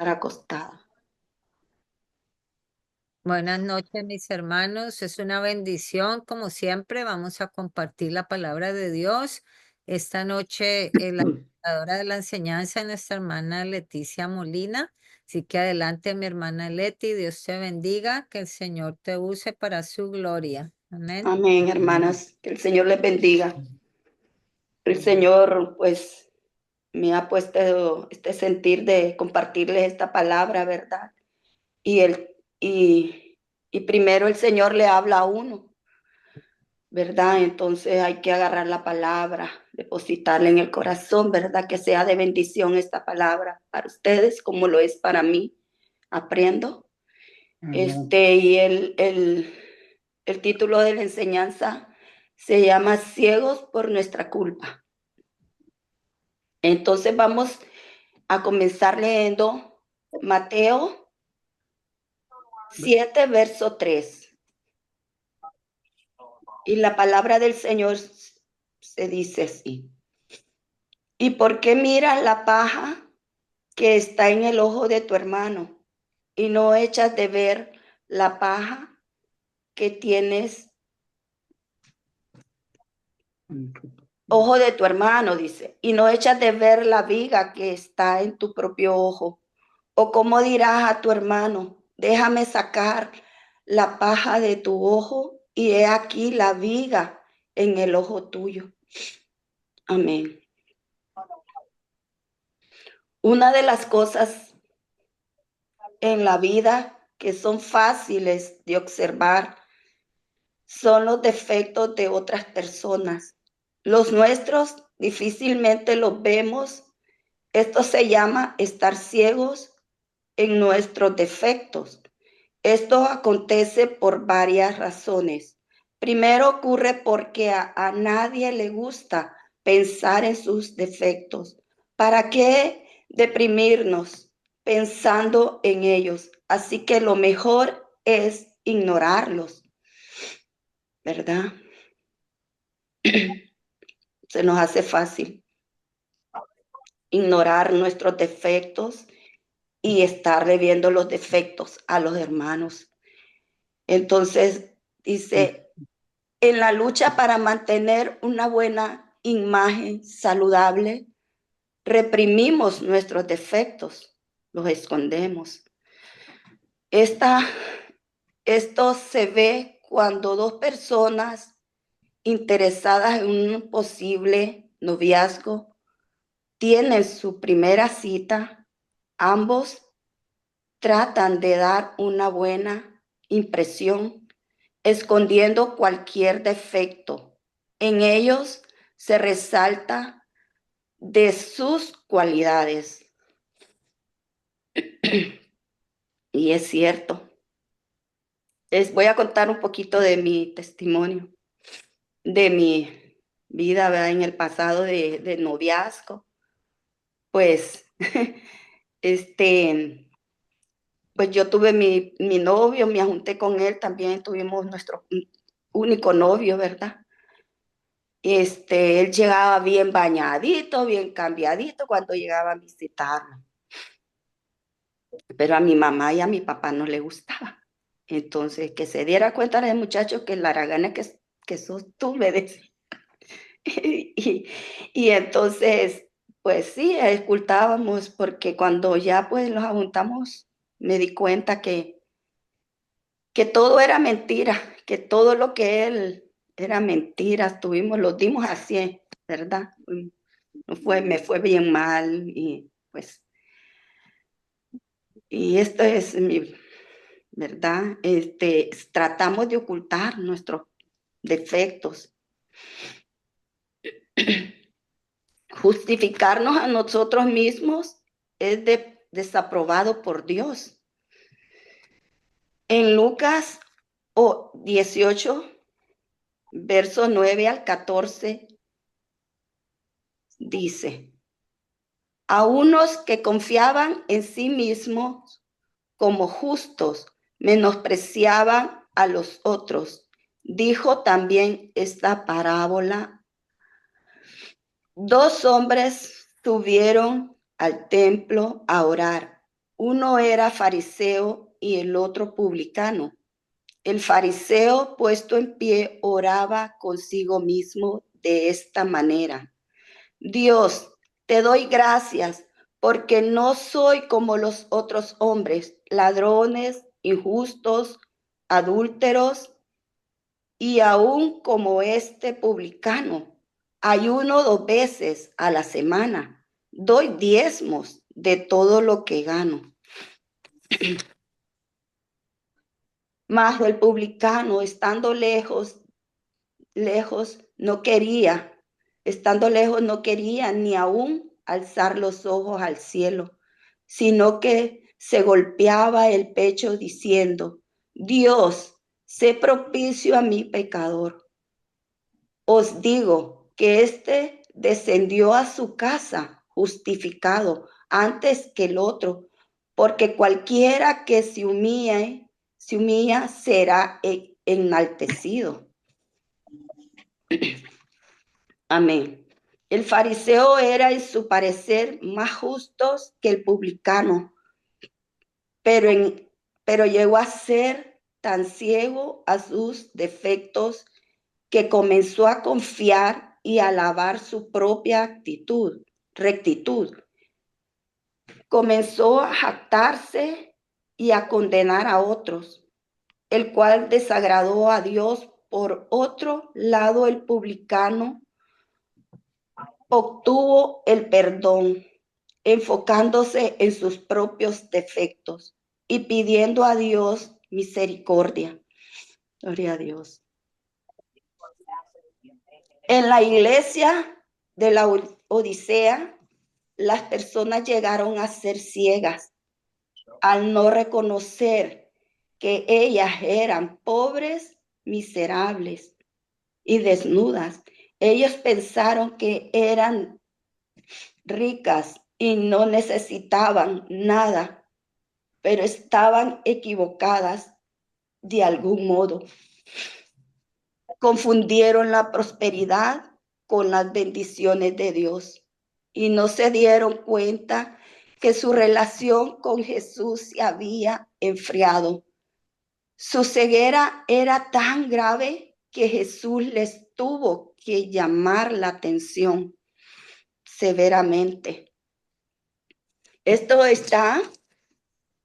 acostada. Buenas noches, mis hermanos. Es una bendición, como siempre. Vamos a compartir la palabra de Dios. Esta noche, la creadora de la enseñanza es nuestra hermana Leticia Molina. Así que adelante, mi hermana Leti. Dios te bendiga. Que el Señor te use para su gloria. Amén. Amén, hermanas. Que el Señor les bendiga. El Señor, pues, me ha puesto este sentir de compartirles esta palabra, ¿verdad? Y, y primero el Señor le habla a uno, ¿verdad? Entonces hay que agarrar la palabra, depositarla en el corazón, ¿verdad? Que sea de bendición esta palabra para ustedes como lo es para mí. Aprendo. Y el título de la enseñanza se llama Ciegos por nuestra culpa. Entonces vamos a comenzar leyendo Mateo 7, verso 3. Y la palabra del Señor se dice así. ¿Y por qué miras la paja que está en el ojo de tu hermano y no echas de ver la paja que tienes ojo de tu hermano? Dice, y no echas de ver la viga que está en tu propio ojo? ¿O cómo dirás a tu hermano, déjame sacar la paja de tu ojo y he aquí la viga en el ojo tuyo? Amén. Una de las cosas en la vida que son fáciles de observar son los defectos de otras personas. Los nuestros difícilmente los vemos. Esto se llama estar ciegos en nuestros defectos. Esto acontece por varias razones. Primero ocurre porque a nadie le gusta pensar en sus defectos. ¿Para qué deprimirnos pensando en ellos? Así que lo mejor es ignorarlos, ¿verdad? Se nos hace fácil ignorar nuestros defectos y estarle viendo los defectos a los hermanos. Entonces, dice, en la lucha para mantener una buena imagen saludable, reprimimos nuestros defectos, los escondemos. Esto se ve cuando dos personas interesadas en un posible noviazgo tienen su primera cita. Ambos tratan de dar una buena impresión, escondiendo cualquier defecto. En ellos se resalta de sus cualidades. Y es cierto. Voy a contar un poquito de mi testimonio, de mi vida, ¿verdad? En el pasado de noviazgo. Pues, pues yo tuve mi novio, me junté con él, también tuvimos nuestro único novio, ¿verdad? Él llegaba bien bañadito, bien cambiadito cuando llegaba a visitarlo. Pero a mi mamá y a mi papá no le gustaba. Entonces, que se diera cuenta el muchacho que la haragana que sos tú, me decía. Y entonces, pues sí, escultábamos, porque cuando ya pues los juntamos, me di cuenta que todo era mentira, que todo lo que él era mentira, los dimos así, ¿verdad? Me fue bien mal y pues, y esto es mi, ¿verdad? Tratamos de ocultar nuestros defectos, justificarnos a nosotros mismos es desaprobado por Dios. En Lucas 18, verso 9 al 14, dice, a unos que confiaban en sí mismos como justos, menospreciaban a los otros. Dijo también esta parábola: dos hombres subieron al templo a orar. Uno era fariseo y el otro publicano. El fariseo, puesto en pie, oraba consigo mismo de esta manera: Dios, te doy gracias porque no soy como los otros hombres, ladrones, injustos, adúlteros y aún como este publicano. Ayuno 2 veces a la semana. Doy diezmos de todo lo que gano. Mas el publicano, estando lejos, no quería ni aún alzar los ojos al cielo, sino que se golpeaba el pecho diciendo: Dios, sé propicio a mi pecador. Os digo que éste descendió a su casa justificado antes que el otro, porque cualquiera que se humilla será enaltecido. Amén. El fariseo era en su parecer más justo que el publicano, pero llegó a ser tan ciego a sus defectos que comenzó a confiar y a alabar su propia rectitud. Comenzó a jactarse y a condenar a otros, el cual desagradó a Dios. Por otro lado, el publicano obtuvo el perdón, enfocándose en sus propios defectos y pidiendo a Dios misericordia. Gloria a Dios. En la iglesia de la Odisea, las personas llegaron a ser ciegas al no reconocer que ellas eran pobres, miserables y desnudas. Ellos pensaron que eran ricas y no necesitaban nada, pero estaban equivocadas de algún modo. Confundieron la prosperidad con las bendiciones de Dios y no se dieron cuenta que su relación con Jesús se había enfriado. Su ceguera era tan grave que Jesús les tuvo que llamar la atención severamente. Esto está,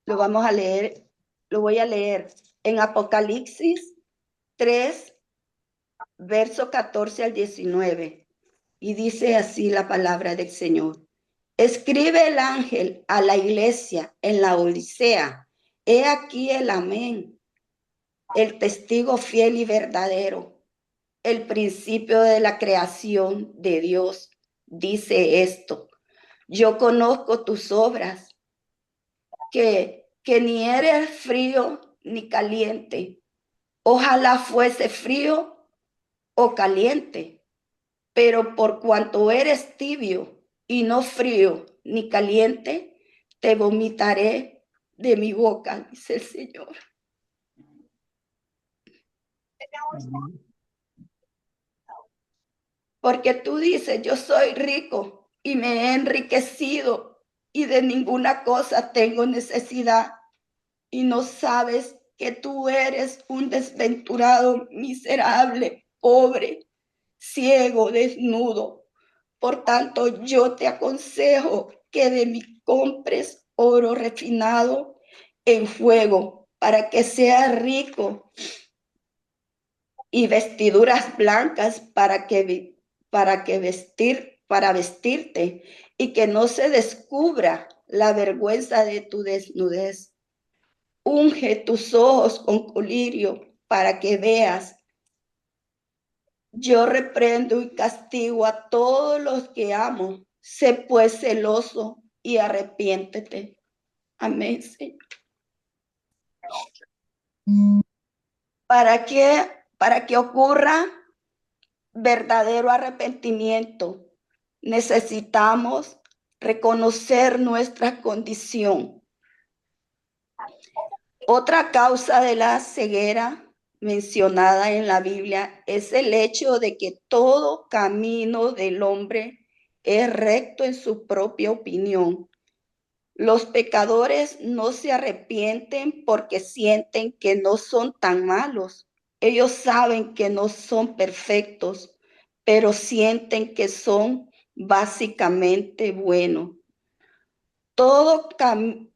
lo voy a leer en Apocalipsis 3, verso 14 al 19. Y dice así la palabra del Señor. Escribe el ángel a la iglesia en la Odisea. He aquí el amén, el testigo fiel y verdadero, el principio de la creación de Dios. Dice esto: yo conozco tus obras, que ni eres frío ni caliente. Ojalá fuese frío o caliente, pero por cuanto eres tibio y no frío ni caliente, te vomitaré de mi boca, dice el Señor. Porque tú dices: yo soy rico y me he enriquecido y de ninguna cosa tengo necesidad, y no sabes que tú eres un desventurado, miserable, pobre, ciego, desnudo. Por tanto, yo te aconsejo que de mí compres oro refinado en fuego, para que seas rico, y vestiduras blancas para vestirte, y que no se descubra la vergüenza de tu desnudez. Unge tus ojos con colirio para que veas. Yo reprendo y castigo a todos los que amo. Sé pues celoso y arrepiéntete. Amén, Señor. Para que ocurra verdadero arrepentimiento, necesitamos reconocer nuestra condición. Otra causa de la ceguera mencionada en la Biblia es el hecho de que todo camino del hombre es recto en su propia opinión, Los pecadores no se arrepienten porque sienten que no son tan malos. Ellos saben que no son perfectos, pero sienten que son básicamente buenos. Todo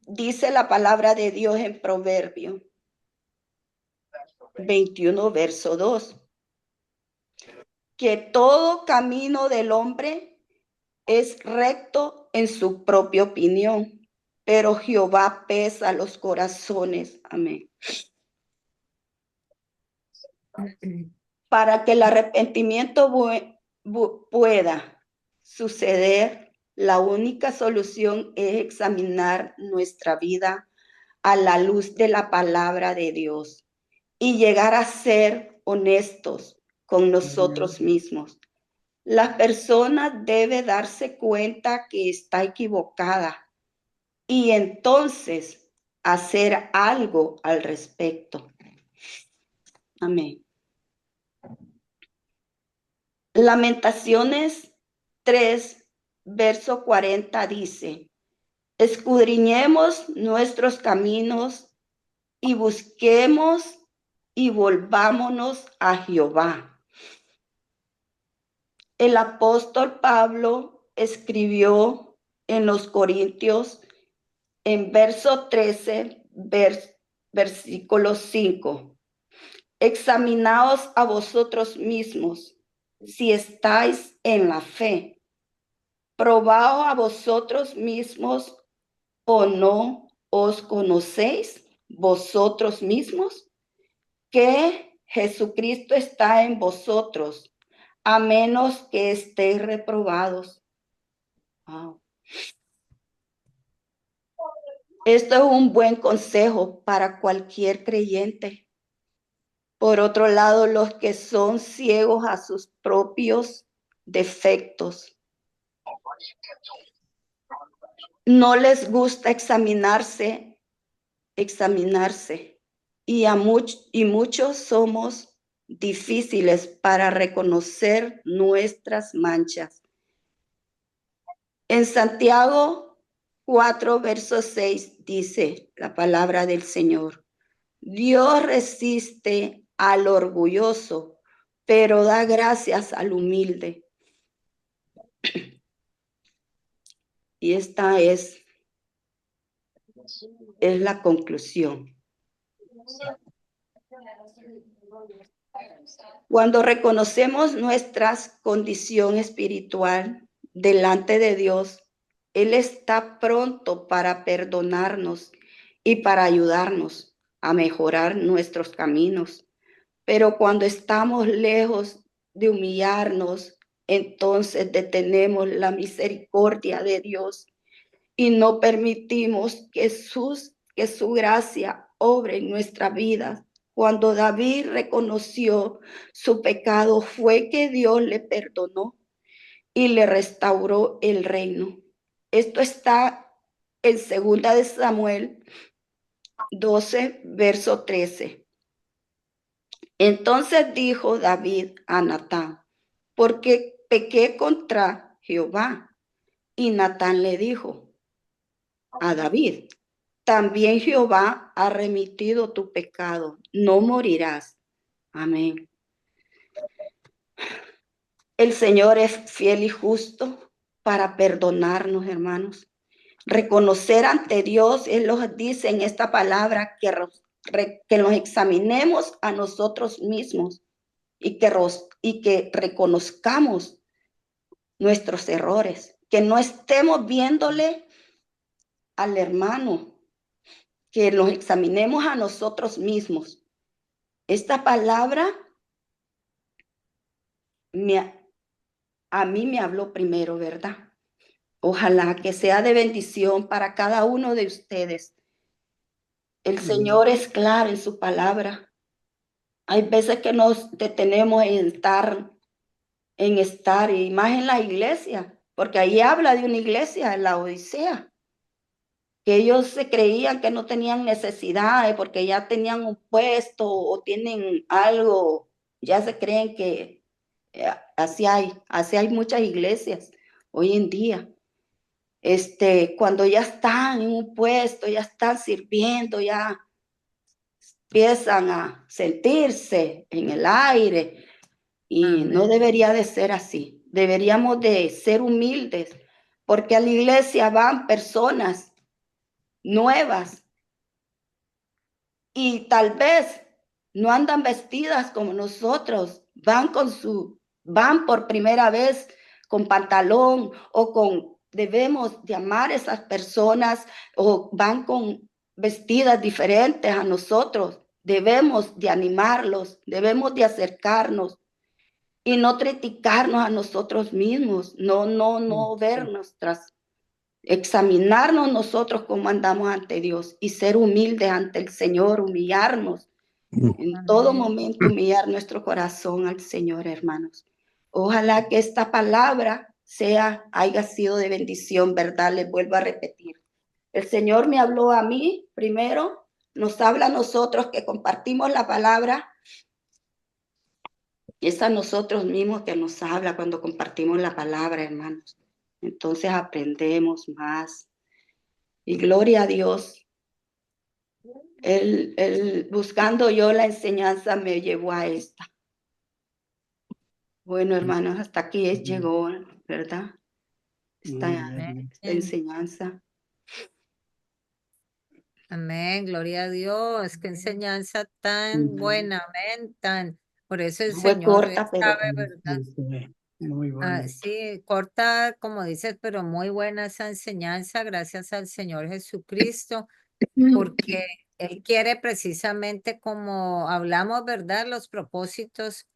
dice la palabra de Dios en Proverbio 21, verso 2, que todo camino del hombre es recto en su propia opinión, pero Jehová pesa los corazones. Amén. Para que el arrepentimiento pueda suceder, la única solución es examinar nuestra vida a la luz de la palabra de Dios y llegar a ser honestos con nosotros mismos. La persona debe darse cuenta que está equivocada y entonces hacer algo al respecto. Amén. Lamentaciones 3, verso 40 dice: escudriñemos nuestros caminos y busquemos y volvámonos a Jehová. El apóstol Pablo escribió en los Corintios en verso 13, versículo 5. Examinaos a vosotros mismos si estáis en la fe. Probaos a vosotros mismos, o no os conocéis vosotros mismos que Jesucristo está en vosotros, a menos que estéis reprobados. Wow. Esto es un buen consejo para cualquier creyente. Por otro lado, los que son ciegos a sus propios defectos, no les gusta examinarse, y muchos somos difíciles para reconocer nuestras manchas. En Santiago 4, verso 6 dice la palabra del Señor: Dios resiste al orgulloso, pero da gracias al humilde. Y esta es la conclusión. Cuando reconocemos nuestra condición espiritual delante de Dios, Él está pronto para perdonarnos y para ayudarnos a mejorar nuestros caminos. Pero cuando estamos lejos de humillarnos, entonces detenemos la misericordia de Dios y no permitimos que su gracia obre en nuestra vida. Cuando David reconoció su pecado, fue que Dios le perdonó y le restauró el reino. Esto está en 2 de Samuel 12, verso 13. Entonces dijo David a Natán: porque pequé contra Jehová. Y Natán le dijo a David: también Jehová ha remitido tu pecado, no morirás. Amén. El Señor es fiel y justo para perdonarnos, hermanos. Reconocer ante Dios, Él nos dice en esta palabra que nos examinemos a nosotros mismos y que reconozcamos nuestros errores, que no estemos viéndole al hermano, que nos examinemos a nosotros mismos. Esta palabra a mí me habló primero, ¿verdad? Ojalá que sea de bendición para cada uno de ustedes. El Señor es claro en su palabra. Hay veces que nos detenemos en estar, y más en la iglesia, porque ahí habla de una iglesia, en la Odisea, que ellos se creían que no tenían necesidades porque ya tenían un puesto o tienen algo, ya se creen que así hay muchas iglesias hoy en día. cuando ya están en un puesto, ya están sirviendo, ya empiezan a sentirse en el aire, y no Amén. debería de ser así. Deberíamos de ser humildes, porque a la iglesia van personas nuevas y tal vez no andan vestidas como nosotros, van por primera vez con pantalón o debemos de amar a esas personas, o van con vestidas diferentes a nosotros. Debemos de animarlos, debemos de acercarnos y no criticarnos a nosotros mismos, no ver nuestras, examinarnos nosotros cómo andamos ante Dios y ser humildes ante el Señor, humillarnos, en todo Amén. momento humillar nuestro corazón al Señor, hermanos. Ojalá que esta palabra haya sido de bendición, ¿verdad? Les vuelvo a repetir. El Señor me habló a mí primero, nos habla a nosotros que compartimos la palabra. Es a nosotros mismos que nos habla cuando compartimos la palabra, hermanos. Entonces aprendemos más. Y gloria a Dios. Buscando yo la enseñanza me llevó a esta. Bueno, hermanos, hasta aquí llegó, ¿verdad? Esta Amén. enseñanza. Amén, gloria a Dios, qué enseñanza tan buena, amén, por eso el Fue Señor corta, pero sabe, ¿verdad? Muy Ah, bueno. sí, corta, como dices, pero muy buena esa enseñanza, gracias al Señor Jesucristo, porque Él quiere precisamente como hablamos, ¿verdad? Los propósitos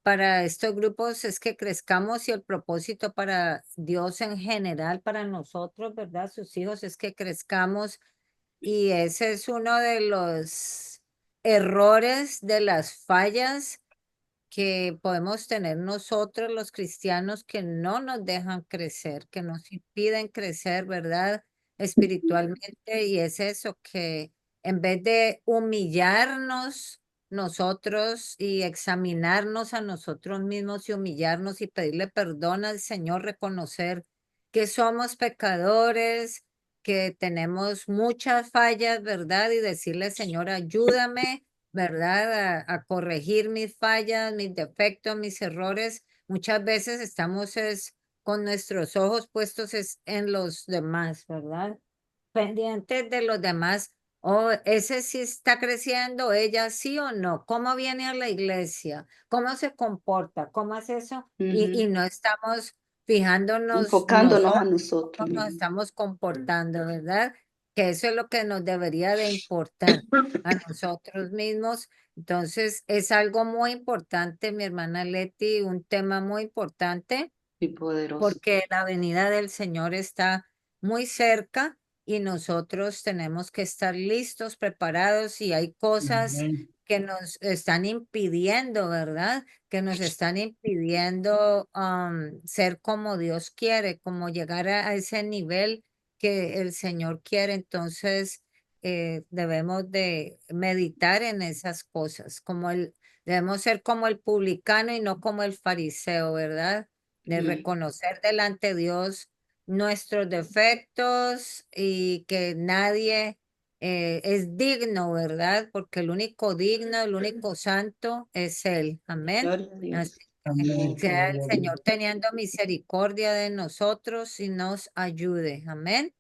para estos grupos es que crezcamos y el propósito para Dios en general, para nosotros, ¿verdad? Sus hijos, es que crezcamos y ese es uno de los errores, de las fallas que podemos tener nosotros los cristianos que no nos dejan crecer, que nos impiden crecer, ¿verdad? Espiritualmente. Y es eso, que en vez de humillarnos nosotros y examinarnos a nosotros mismos y humillarnos y pedirle perdón al Señor, reconocer que somos pecadores, que tenemos muchas fallas, ¿verdad? Y decirle, Señor, ayúdame, ¿verdad? A corregir mis fallas, mis defectos, mis errores. Muchas veces estamos con nuestros ojos puestos en los demás, ¿verdad? Pendientes de los demás. Oh, ese sí está creciendo, ella sí o no. ¿Cómo viene a la iglesia? ¿Cómo se comporta? ¿Cómo hace eso? Y no estamos fijándonos Enfocándonos a nosotros nosotros cómo nos mismos. estamos comportando, ¿verdad? Que eso es lo que nos debería de importar a nosotros mismos. Entonces, es algo muy importante, mi hermana Leti, un tema muy importante Y poderoso. porque la venida del Señor está muy cerca y nosotros tenemos que estar listos, preparados, y hay cosas Amén. que nos están impidiendo, ¿verdad? Que nos están impidiendo ser como Dios quiere, como llegar a ese nivel que el Señor quiere. Entonces, debemos de meditar en esas cosas, debemos ser como el publicano y no como el fariseo, ¿verdad? De reconocer delante de Dios nuestros defectos y que nadie es digno, ¿verdad? Porque el único digno, el único santo es Él. Amén. Gloria a Así Dios. que Amén. sea el Gloria a Dios. Señor teniendo misericordia de nosotros y nos ayude. Amén.